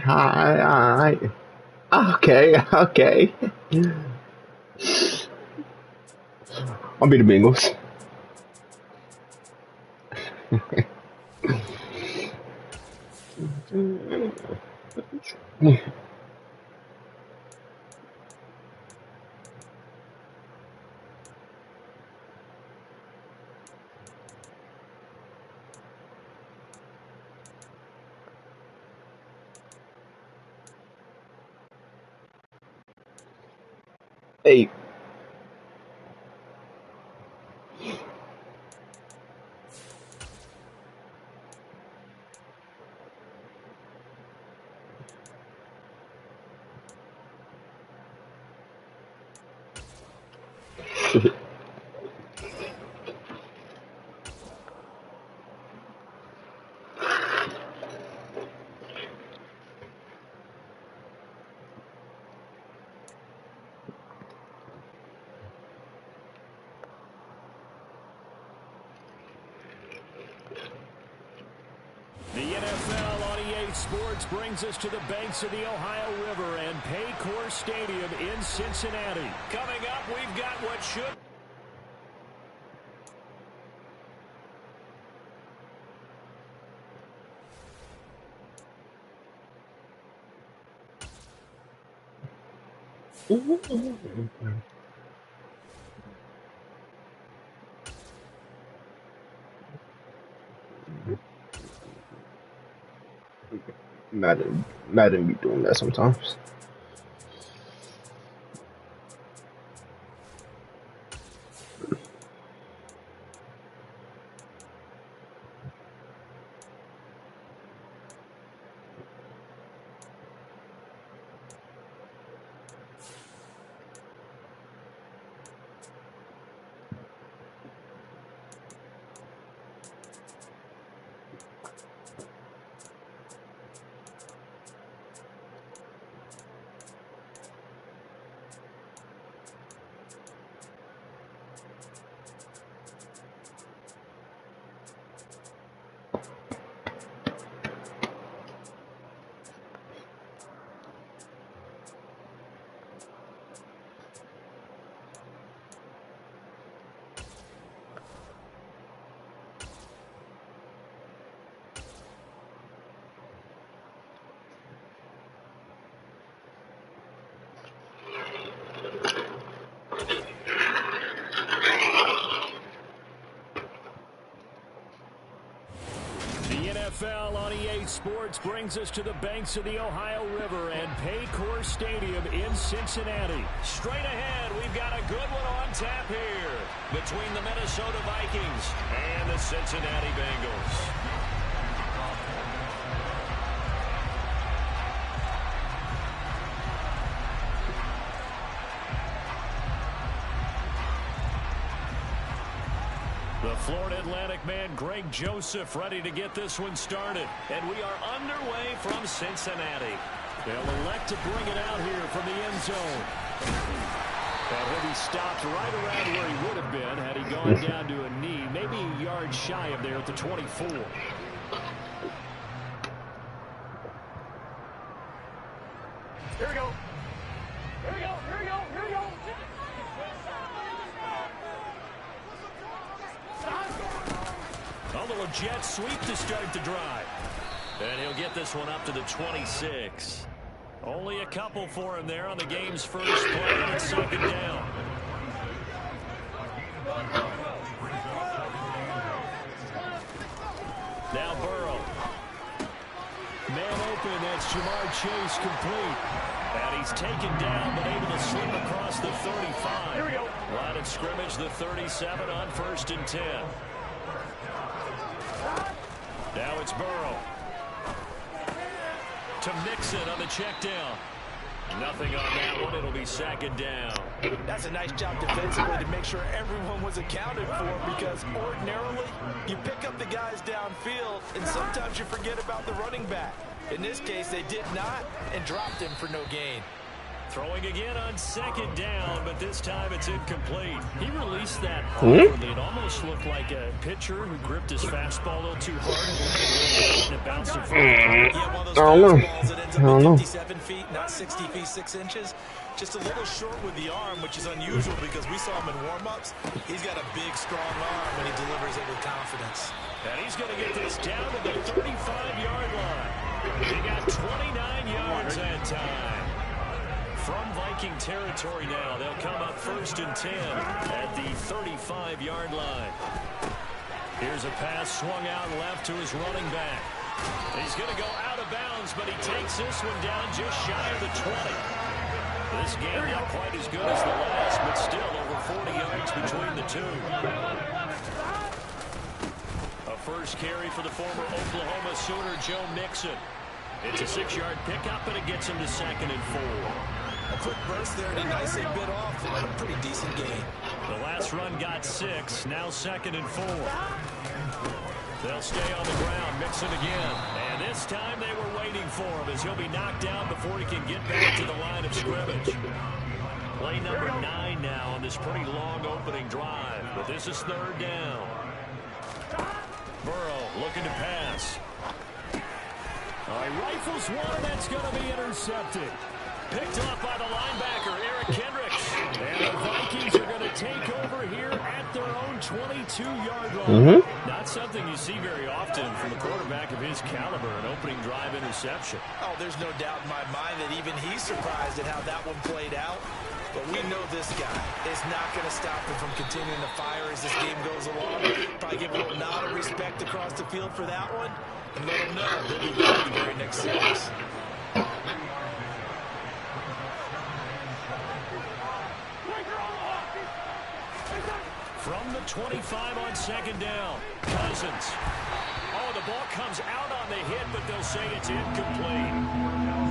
Alright. Okay. I'll be the Bengals. Hey. The NFL on EA Sports brings us to the banks of the Ohio River and Paycor Stadium in Cincinnati. Coming up, we've got what should... Madden be doing that sometimes. NFL on EA Sports brings us to the banks of the Ohio River and Paycor Stadium in Cincinnati. Straight ahead, we've got a good one on tap here between the Minnesota Vikings and the Cincinnati Bengals. The Florida Atlantic man, Greg Joseph, ready to get this one started. And we are underway from Cincinnati. They'll elect to bring it out here from the end zone. And he'll be stopped right around where he would have been had he gone down to a knee, maybe a yard shy of there at the 24. Here we go. Here we go. Here we go. Here we go. A little jet sweep to start the drive. And he'll get this one up to the 26. Only a couple for him there on the game's first play, and it's second down. Now Burrow. Man open, that's Jamar Chase complete. And he's taken down, but able to slip across the 35. Here we go. Line of scrimmage, the 37 on 1st and 10. Now it's Burrow. To Mixon on the check down. Nothing on that one. It'll be second down. That's a nice job defensively to make sure everyone was accounted for, because ordinarily you pick up the guys downfield and sometimes you forget about the running back. In this case, they did not and dropped him for no gain. Throwing again on second down, but this time it's incomplete. He released that awkwardly. It almost looked like a pitcher who gripped his fastball a little too hard and it bounced in front of the plate. Yeah, one of those fastballs that ends up at 57 feet, not 60 feet, 6 inches. Just a little short with the arm, which is unusual because we saw him in warm-ups. He's got a big, strong arm when he delivers it with confidence. And he's going to get this down to the 35-yard line. He got 29 yards that time. From Viking territory now, they'll come up 1st and 10 at the 35-yard line. Here's a pass swung out left to his running back. He's going to go out of bounds, but he takes this one down just shy of the 20. This game not quite as good as the last, but still over 40 yards between the two. A first carry for the former Oklahoma Sooner, Joe Mixon. It's a 6-yard pickup, and it gets him to 2nd and 4. A quick burst there, and he nicely bit off a pretty decent gain. The last run got 6, now 2nd and 4. They'll stay on the ground, Mixon again. And this time they were waiting for him as he'll be knocked down before he can get back to the line of scrimmage. Play number 9 now on this pretty long opening drive, but this is 3rd down. Burrow looking to pass. All right, rifles one, and that's going to be intercepted. Picked up by the linebacker, Eric Kendricks. And the Vikings are going to take over here at their own 22-yard line. Not something you see very often from a quarterback of his caliber, an opening drive interception. Oh, there's no doubt in my mind that even he's surprised at how that one played out. But we know this guy is not going to stop him from continuing to fire as this game goes along. Probably give a little nod of respect across the field for that one. And let him know he'll be ready the very next series. From the 25 on 2nd down, Cousins. Oh, the ball comes out on the hit, but they'll say it's incomplete.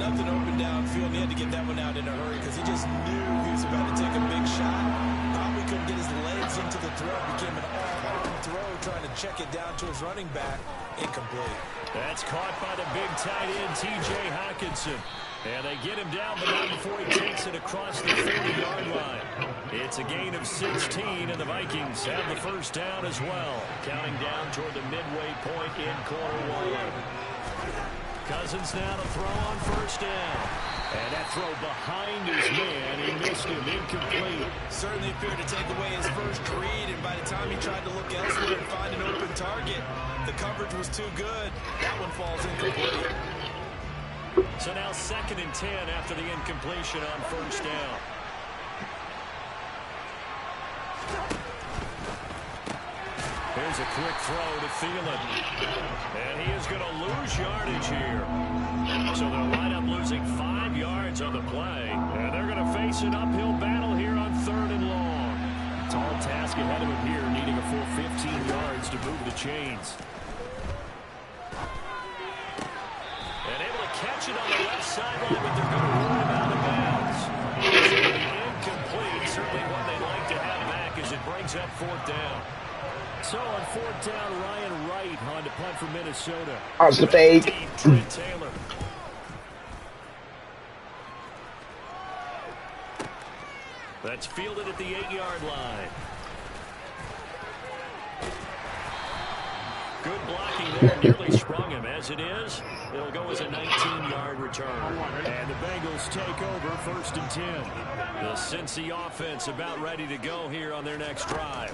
Nothing open downfield. He had to get that one out in a hurry because he just knew he was about to take a big shot. Probably couldn't get his legs into the throw. Became an all-arm throw, trying to check it down to his running back. Incomplete. That's caught by the big tight end, T.J. Hockenson. And they get him down, but not before he takes it across the 40-yard line. It's a gain of 16, and the Vikings have the first down as well. Counting down toward the midway point in quarter 1. Cousins now to throw on 1st down. And that throw behind his man, he missed him, incomplete. Certainly appeared to take away his first read, and by the time he tried to look elsewhere and find an open target, the coverage was too good. That one falls incomplete. So now 2nd and 10 after the incompletion on 1st down. Here's a quick throw to Thielen. And he is going to lose yardage here. So they'll wind up losing 5 yards on the play. And they're going to face an uphill battle here on 3rd and long. Tall task ahead of him here, needing a full 15 yards to move the chains. And able to catch it on the left sideline, but they're going to run him out of bounds. It's incomplete. Certainly one they'd like to have back as it brings up 4th down. So on 4th down, Ryan Wright on to punt for Minnesota. Off the fake. Trent Taylor. That's fielded at the 8-yard line. Good blocking there, nearly sprung him. As it is, it'll go as a 19-yard return. And the Bengals take over 1st and 10. The Cincy offense about ready to go here on their next drive.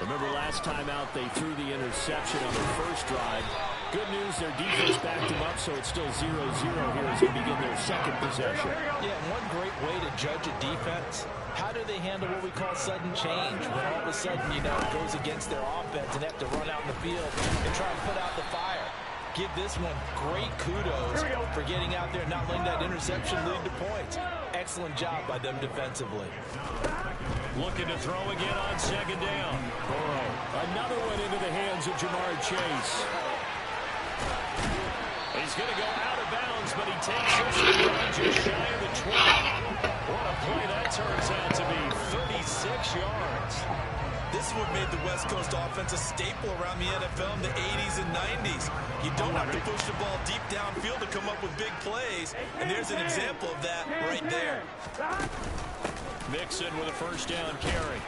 Remember last time out, they threw the interception on their first drive. Good news, their defense backed them up, so it's still 0-0 here as they begin their 2nd possession. Yeah, one great way to judge a defense, how do they handle what we call sudden change? When all of a sudden, you know, it goes against their offense and they have to run out in the field and try and put out the fire. Give this one great kudos for getting out there and not letting that interception lead to points. Excellent job by them defensively. Looking to throw again on 2nd down. Burrow. Another one into the hands of Jamar Chase. He's going to go out of bounds, but he takes this one just shy of the 20. What a play that turns out to be. 36 yards. This is what made the West Coast offense a staple around the NFL in the 80s and 90s. You don't have to push the ball deep downfield to come up with big plays, and there's an example of that right there. Mixon with a first down carry.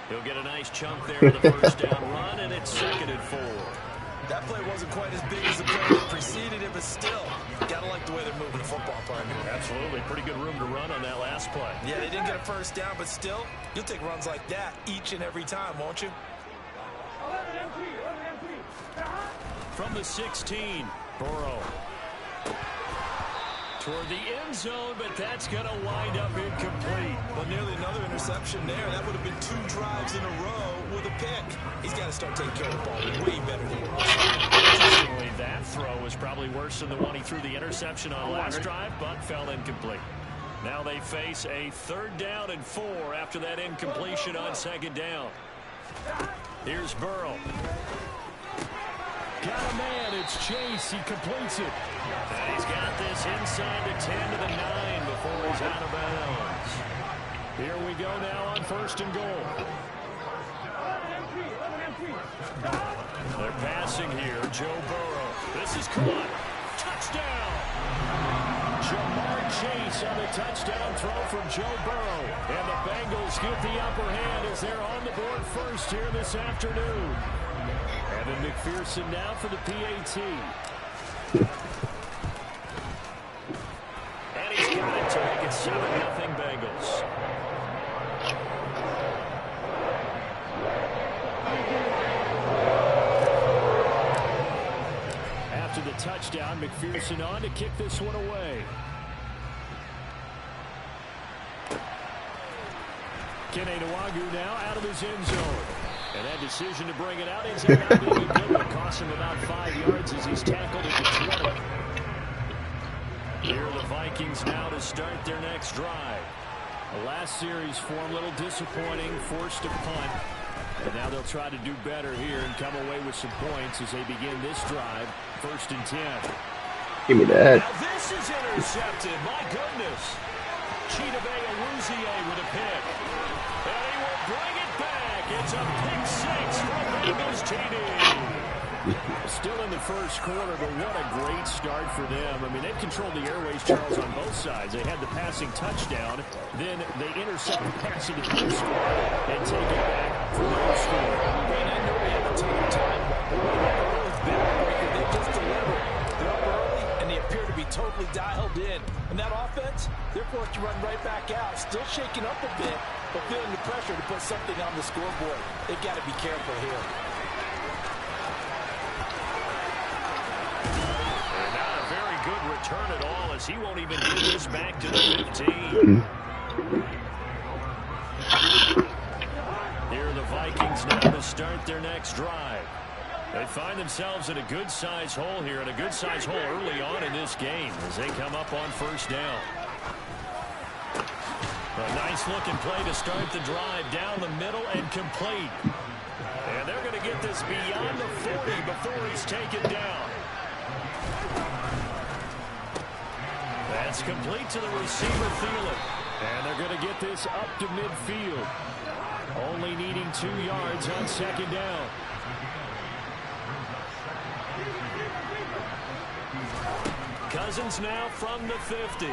He'll get a nice chunk there of the first down run, and it's 2nd and 4. That play wasn't quite as big as the play that preceded it, but still, gotta like the way they're moving the football, partner. Absolutely. Pretty good room to run on that last play. Yeah, they didn't get a first down, but still, you'll take runs like that each and every time, won't you? From the 16, Burrow. Toward the end zone, but that's going to wind up incomplete. Well, nearly another interception there. That would have been 2 drives in a row with a pick. He's got to start taking care of the ball way better than he was. Interestingly, that throw was probably worse than the one he threw the interception on last drive, but fell incomplete. Now they face a 3rd down and 4 after that incompletion on 2nd down. Here's Burrow. Got a man, it's Chase, he completes it. And he's got this inside the 10 to the 9 before he's out of bounds. Here we go now on 1st and goal. They're passing here, Joe Burrow. This is caught. Touchdown! Jamar Chase on the touchdown throw from Joe Burrow. And the Bengals get the upper hand as they're on the board first here this afternoon. Evan McPherson now for the PAT. And he's got it to make it 7-0 Bengals. After the touchdown, McPherson on to kick this one away. Kene Nwangwu now out of his end zone. And that decision to bring it out ends up not being a good one. Costs him about 5 yards as he's tackled at the 20. Here are the Vikings now to start their next drive. The last series form a little disappointing, forced to punt. And now they'll try to do better here and come away with some points as they begin this drive. 1st and 10. Give me that. Now this is intercepted. My goodness. Chidobe Awuzie with a pick. And he will bring it back. It's a pick 6 from Bengals TD. Still in the first quarter, but what a great start for them. I mean, they've controlled the airways, Charles, on both sides. They had the passing touchdown. Then they intercept the pass into the score and take it back for no score. And I know they have a ton of time, but the early backbreaker, they just deliver. They're up early, and they appear to be totally dialed in. And that offense, they're forced to run right back out. Still shaking up a bit, but feeling the pressure to put something on the scoreboard. They've got to be careful here. And not a very good return at all, as he won't even get this back to the 15. Here are the Vikings now to start their next drive. They find themselves in a good-sized hole here, and a good-sized hole early on in this game as they come up on 1st down. A nice-looking play to start the drive down the middle and complete. And they're going to get this beyond the 40 before he's taken down. That's complete to the receiver, Thielen. And they're going to get this up to midfield. Only needing 2 yards on 2nd down. Cousins now from the 50.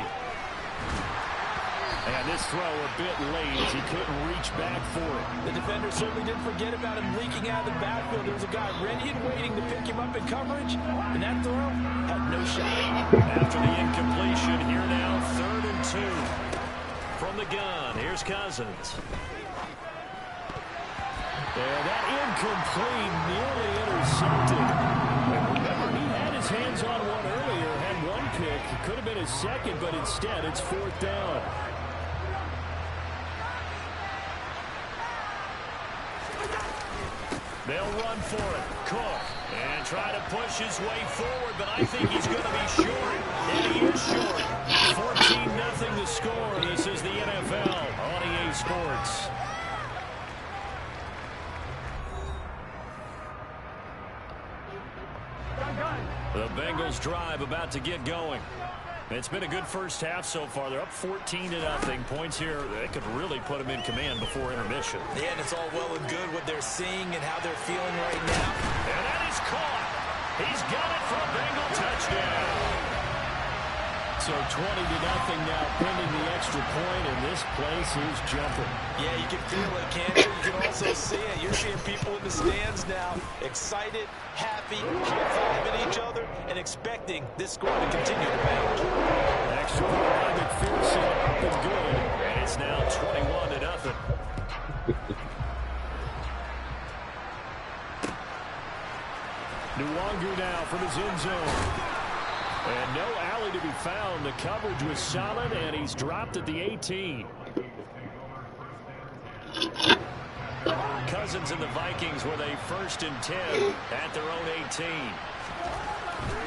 And this throw a bit late as he couldn't reach back for it. The defender certainly didn't forget about him leaking out of the backfield. There was a guy ready and waiting to pick him up in coverage, and that throw had no shot. After the incompletion, here now, 3rd and 2. From the gun, here's Cousins. And that incomplete, nearly intercepted. And remember, he had his hands on one earlier, had one pick. It could have been his second, but instead it's 4th down. They'll run for it. Cook. And try to push his way forward, but I think he's going to be short. And he is short. 14-0 the score. This is the NFL on EA Sports. The Bengals drive about to get going. It's been a good first half so far. They're up 14-0. Points here, they could really put them in command before intermission. Yeah, and it's all well and good what they're seeing and how they're feeling right now. And that is caught. He's got it for a Bengal touchdown. So 20-0 now, pending the extra point, and this place is jumping. Yeah, you can feel it, can't you? You can also see it. You're seeing people in the stands now, excited, happy, high-fiving each other, and expecting this score to continue to bounce. Extra point by McPherson, up and good, and it's now 21-0. Nwangu now from his end zone. And no alley to be found. The coverage was solid, and he's dropped at the 18. Cousins and the Vikings with a 1st and 10 at their own 18.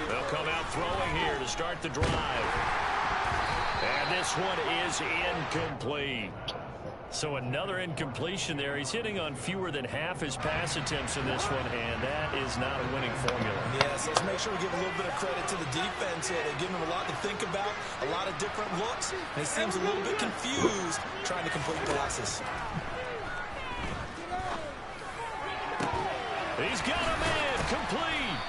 They'll come out throwing here to start the drive. And this one is incomplete. So another incompletion there. He's hitting on fewer than half his pass attempts in this one, and that is not a winning formula. Yes, let's make sure we give a little bit of credit to the defense here. They're giving him a lot to think about, a lot of different looks, and he seems a little bit confused trying to complete passes. He's got a man complete.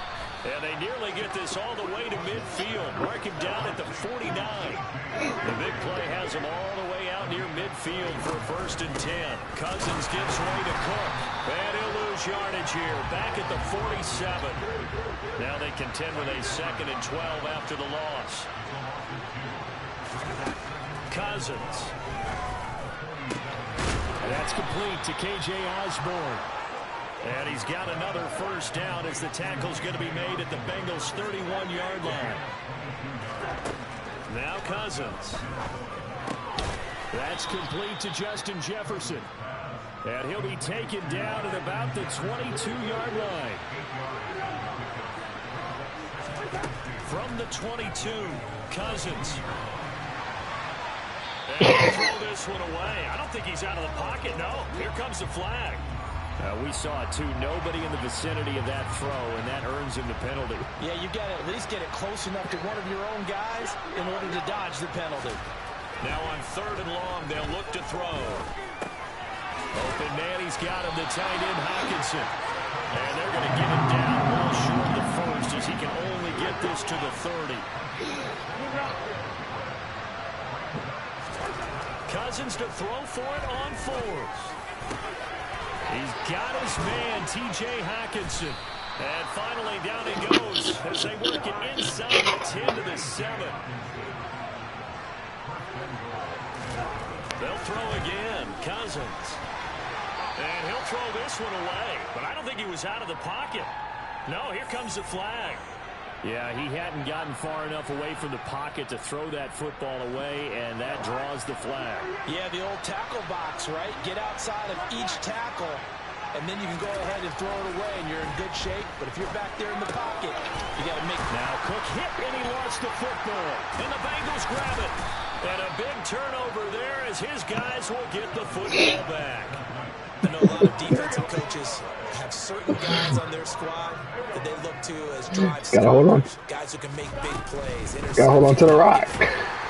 And they nearly get this all the way to midfield. Mark him down at the 49. The big play has him all the way out near midfield for a 1st and 10. Cousins gives way to Cook. And he'll lose yardage here. Back at the 47. Now they contend with a 2nd and 12 after the loss. Cousins. And that's complete to K.J. Osborne. And he's got another 1st down as the tackle's going to be made at the Bengals' 31-yard line. Now Cousins. That's complete to Justin Jefferson. And he'll be taken down at about the 22-yard line. From the 22, Cousins. And he'll throw this one away. I don't think he's out of the pocket, no. Here comes the flag. We saw it, too. Nobody in the vicinity of that throw, and that earns him the penalty. Yeah, you got to at least get it close enough to one of your own guys in order to dodge the penalty. Now on 3rd and long, they'll look to throw. Open man, he's got him, the tight end, Hockenson. And they're going to get him down well short of the 1st as he can only get this to the 30. Cousins to throw for it on 4th. He's got his man, T.J. Hockenson. And finally down he goes as they work it inside the 10 to the 7. They'll throw again, Cousins. And he'll throw this one away. But I don't think he was out of the pocket. No, here comes the flag. Yeah, he hadn't gotten far enough away from the pocket to throw that football away, and that draws the flag. Yeah, the old tackle box, right? Get outside of each tackle, and then you can go ahead and throw it away, and you're in good shape. But if you're back there in the pocket, you got to make... Now Cook hit, and he lost the football. And the Bengals grab it. And a big turnover there as his guys will get the football back. I know a lot of defensive coaches have certain guys on their squad that they look to as drive starters, guys who can make big plays. Gotta hold on to the rock.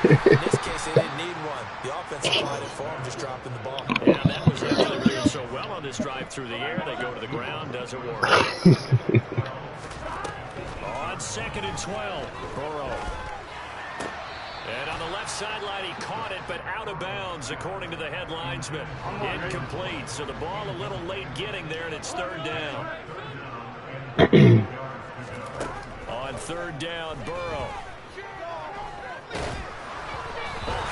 In this case, they didn't need one. The offense applied it for them, just dropping the ball. Yeah, that was it. They were doing so well on this drive through the air. They go to the ground, doesn't work. On 2nd and 12, Burrow. And on the left sideline, he caught it, but out of bounds, according to the head linesman. Incomplete, so the ball a little late getting there, and it's 3rd down. On 3rd down, Burrow.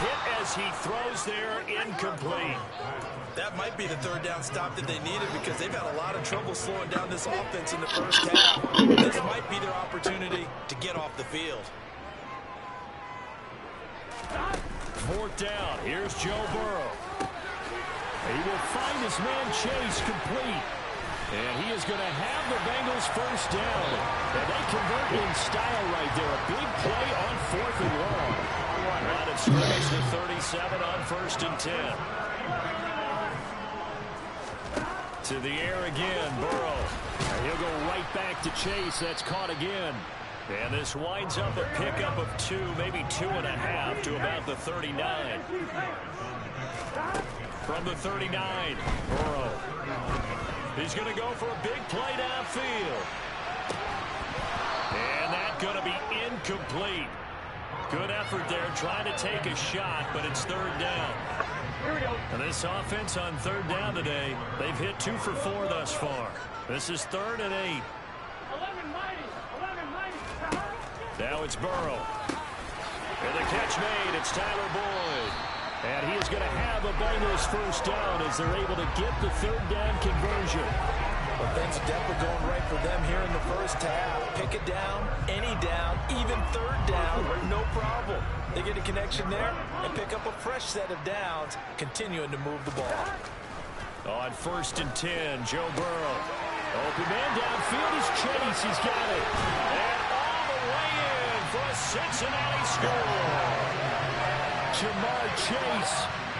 Hit as he throws there, incomplete. That might be the 3rd down stop that they needed because they've had a lot of trouble slowing down this offense in the first half. This might be their opportunity to get off the field. 4th down. Here's Joe Burrow. He will find his man Chase complete. And he is going to have the Bengals 1st down. And they convert in style right there. A big play on 4th and long. Line of scrimmage to 37 on 1st and 10. To the air again, Burrow. And he'll go right back to Chase. That's caught again. And this winds up a pickup of 2, maybe 2.5 to about the 39. From the 39, Burrow. He's going to go for a big play downfield. And that's going to be incomplete. Good effort there trying to take a shot, but it's 3rd down. And this offense on 3rd down today, they've hit 2 for 4 thus far. This is 3rd and 8. Now it's Burrow. And the catch made. It's Tyler Boyd. And he is going to have a Bengals first down as they're able to get the 3rd down conversion. Well, things are definitely going right for them here in the first half. Pick it down, any down, even 3rd down, no problem. They get a connection there and pick up a fresh set of downs, continuing to move the ball. On 1st and 10, Joe Burrow. Open man downfield is Chase. He's got it. And all the way in for a Cincinnati score. Jamar Chase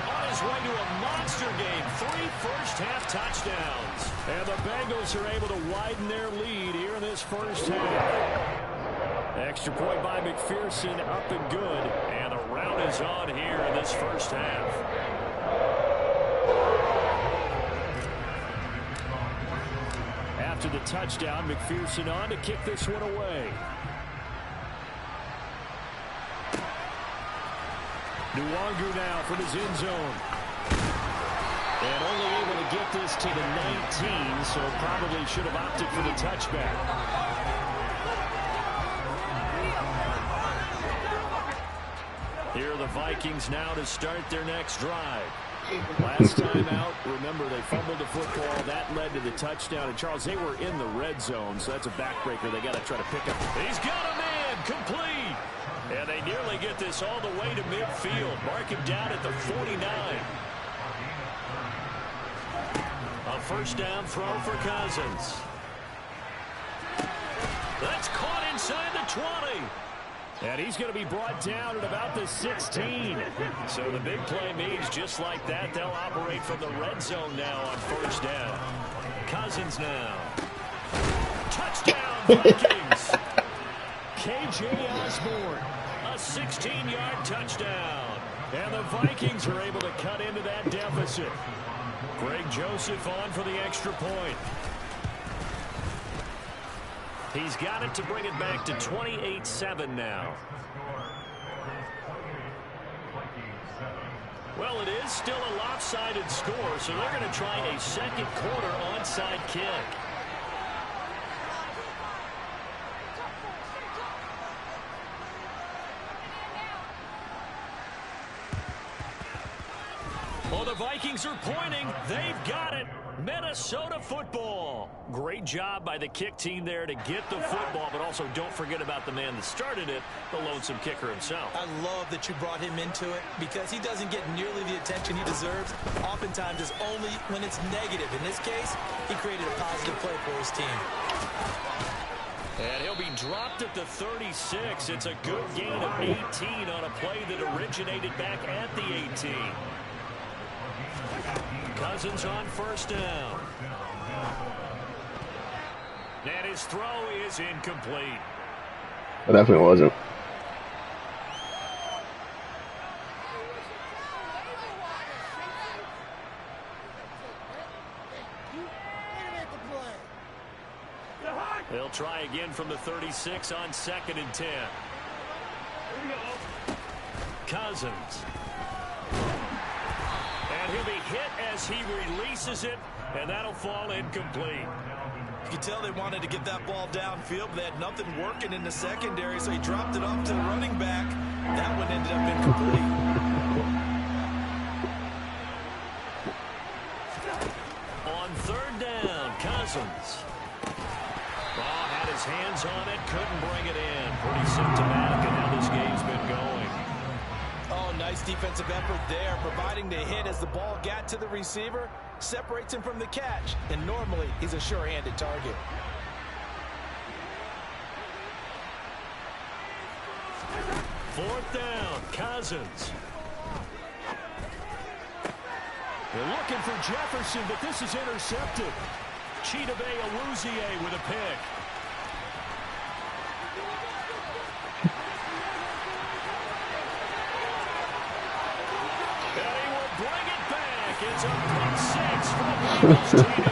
on his way to a monster game. 3 first-half touchdowns. And the Bengals are able to widen their lead here in this first half. Extra point by McPherson, up and good. And the rout is on here in this first half. After the touchdown, McPherson on to kick this one away. Nwangu now from his end zone. And only able to get this to the 19, so probably should have opted for the touchback. Here are the Vikings now to start their next drive. Last time out, remember, they fumbled the football. That led to the touchdown. And, Charles, they were in the red zone, so that's a backbreaker they got to try to pick up. He's got a man, complete. And they nearly get this all the way to midfield. Mark him down at the 49. A first down throw for Cousins. That's caught inside the 20. And he's going to be brought down at about the 16. So the big play means just like that, they'll operate from the red zone now on first down. Cousins now. Touchdown, Vikings. K.J. Osborne, a 16-yard touchdown. And the Vikings are able to cut into that deficit. Greg Joseph on for the extra point. He's got it to bring it back to 28-7 now. Well, it is still a lopsided score, so they're going to try a second quarter onside kick. Well, the Vikings are pointing. They've got it. Minnesota football. Great job by the kick team there to get the football, but also don't forget about the man that started it, the lonesome kicker himself. I love that you brought him into it because he doesn't get nearly the attention he deserves. Oftentimes it's only when it's negative. In this case, he created a positive play for his team. And he'll be dropped at the 36. It's a good gain of 18 on a play that originated back at the 18. Cousins on first down. And his throw is incomplete. It definitely wasn't. They'll try again from the 36 on 2nd and 10. Cousins. And he'll be hit as he releases it, and that'll fall incomplete. You can tell they wanted to get that ball downfield, but they had nothing working in the secondary, so he dropped it off to the running back. That one ended up incomplete. On 3rd down, Cousins. Ball had his hands on it, couldn't bring it in. Pretty symptomatic of how this game's been going. Oh, nice defensive effort there, providing the hit as the ball got to the receiver, separates him from the catch, and normally he's a sure-handed target. Fourth down, Cousins. They're looking for Jefferson, but this is intercepted. Chidobe Awuzie with a pick. comeback is a pick six for the Bengals TD.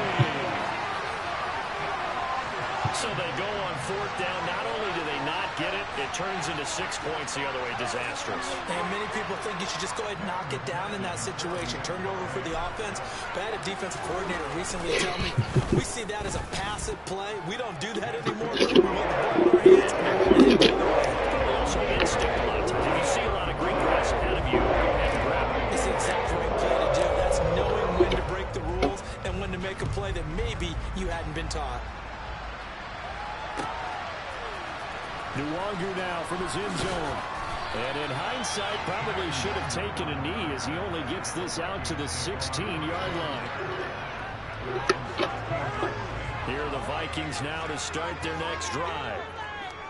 So they go on fourth down. Not only do they not get it, it turns into 6 points the other way. Disastrous. And many people think you should just go ahead and knock it down in that situation. Turn it over for the offense. But I had a defensive coordinator recently tell me we see that as a passive play. We don't do that anymore. We want the ball in our hands and get away. Also instinct a lot of times. If you see a lot of green grass ahead of you, you have to grab it. It's the exact right play to do. That's knowing when to break the rules and when to make a play that maybe you hadn't been taught. Yoooo now from his end zone. And in hindsight, probably should have taken a knee as he only gets this out to the 16-yard line. Here are the Vikings now to start their next drive.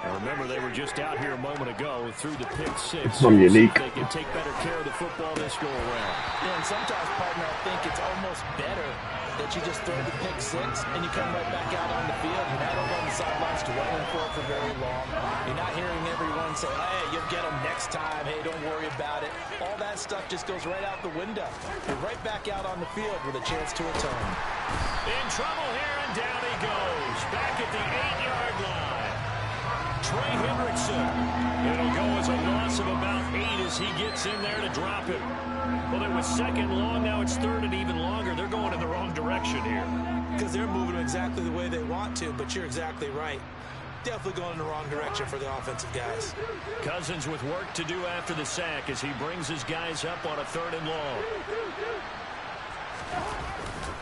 And remember, they were just out here a moment ago through the pick six. I'm unique. They can take better care of the football this go around. Yeah, and sometimes, partner, I think it's almost better that you just throw the pick six and you come right back out on the field. You're not over on the sidelines dwelling for it for very long. You're not hearing everyone say, hey, you'll get them next time. Hey, don't worry about it. All that stuff just goes right out the window. You're right back out on the field with a chance to atone. In trouble here, and down he goes. Back at the 8-yard line. Trey Hendrickson. It'll go as a loss of about 8 as he gets in there to drop it. Well, it was second long. Now it's third and even longer. They're going in the wrong direction here. Because they're moving exactly the way they want to, but you're exactly right. Definitely going in the wrong direction for the offensive guys. Cousins with work to do after the sack as he brings his guys up on a third and long.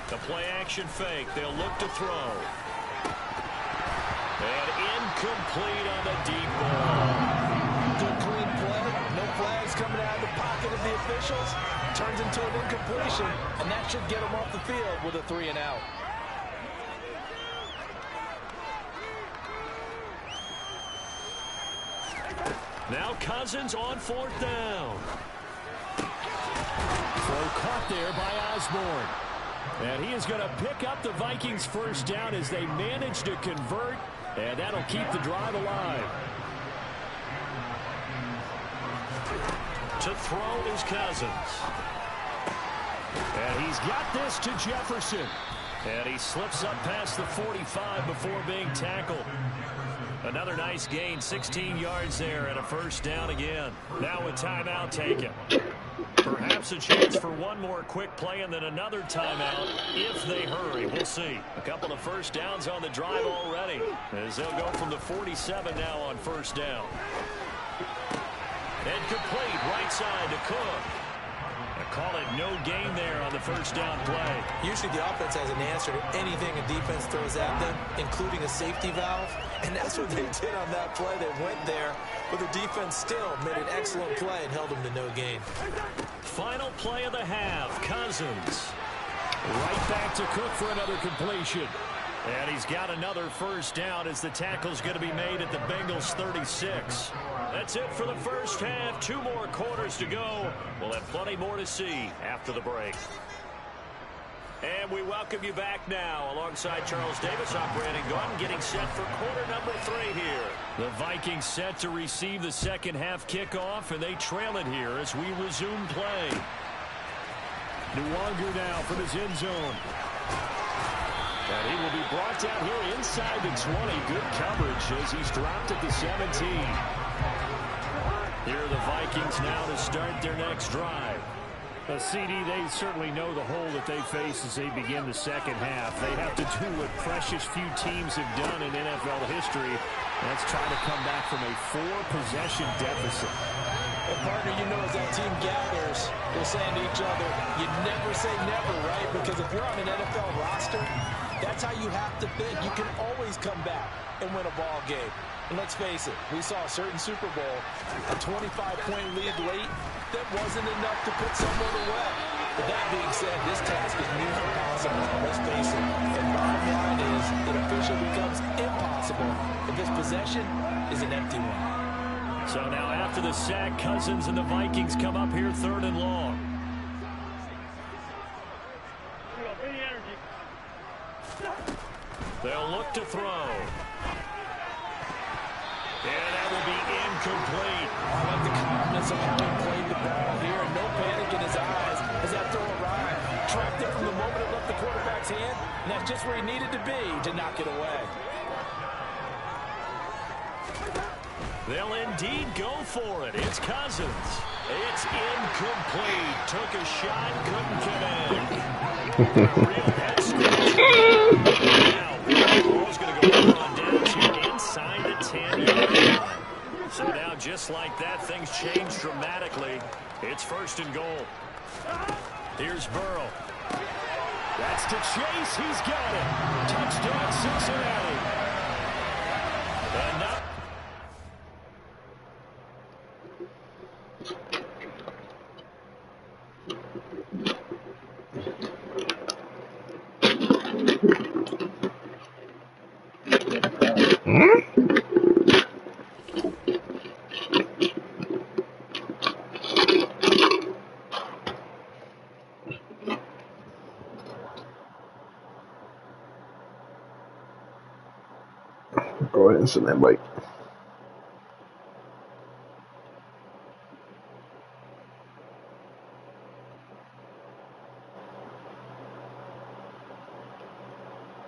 The play action fake. They'll look to throw. And incomplete on the deep ball. Good clean play. No flags coming out of the pocket of the officials. Turns into an incompletion, and that should get them off the field with a 3 and out. Now Cousins on fourth down. Throw caught there by Osborne. And he is going to pick up the Vikings first down as they manage to convert. And that'll keep the drive alive. To throw is Cousins. And he's got this to Jefferson. And he slips up past the 45 before being tackled. Another nice gain, 16 yards there and a first down again. Now a timeout taken. Perhaps a chance for one more quick play and then another timeout if they hurry. We'll see. A couple of first downs on the drive already as they'll go from the 47 now on first down. And complete right side to Cook. I call it no gain there on the first down play. Usually the offense has an answer to anything a defense throws at them, including a safety valve. And that's what they did on that play. They went there, but the defense still made an excellent play and held them to no gain. Final play of the half. Cousins. Right back to Cook for another completion. And he's got another first down as the tackle's going to be made at the Bengals 36. That's it for the first half. 2 more quarters to go. We'll have plenty more to see after the break. And we welcome you back now alongside Charles Davis operating gun, getting set for quarter number 3 here. The Vikings set to receive the second half kickoff, and they trail it here as we resume play. Yoooo now from his end zone. And he will be brought down here inside the 20. Good coverage as he's dropped at the 17. Here are the Vikings now to start their next drive. CD, they certainly know the hole that they face as they begin the second half. They have to do what precious few teams have done in NFL history. That's trying to come back from a 4-possession deficit. And partner, you know, as that team gathers, they're saying to each other, you never say never, right? Because if you're on an NFL roster, that's how you have to think. You can always come back and win a ball game. And let's face it, we saw a certain Super Bowl, a 25-point lead late, that wasn't enough to put someone away. But that being said, this task is near impossible. Let's face it. The bottom line is it officially becomes impossible if this possession is an empty one. So now after the sack, Cousins and the Vikings come up here third and long. They'll look to throw. And that will be incomplete. I like the calmness of how he played the ball here. No panic in his eyes as that throw arrived. his hand, and that's just where he needed to be to knock it away. They'll indeed go for it. It's Cousins. It's incomplete. Took a shot, couldn't connect. A real head scratch. Now, the ball's going to go on down to inside the 10-yard line. So now, just like that, things change dramatically. It's 1st and goal. Here's Burrow. That's to Chase. He's got it. Touchdown, Cincinnati. And now Go ahead and send that bike.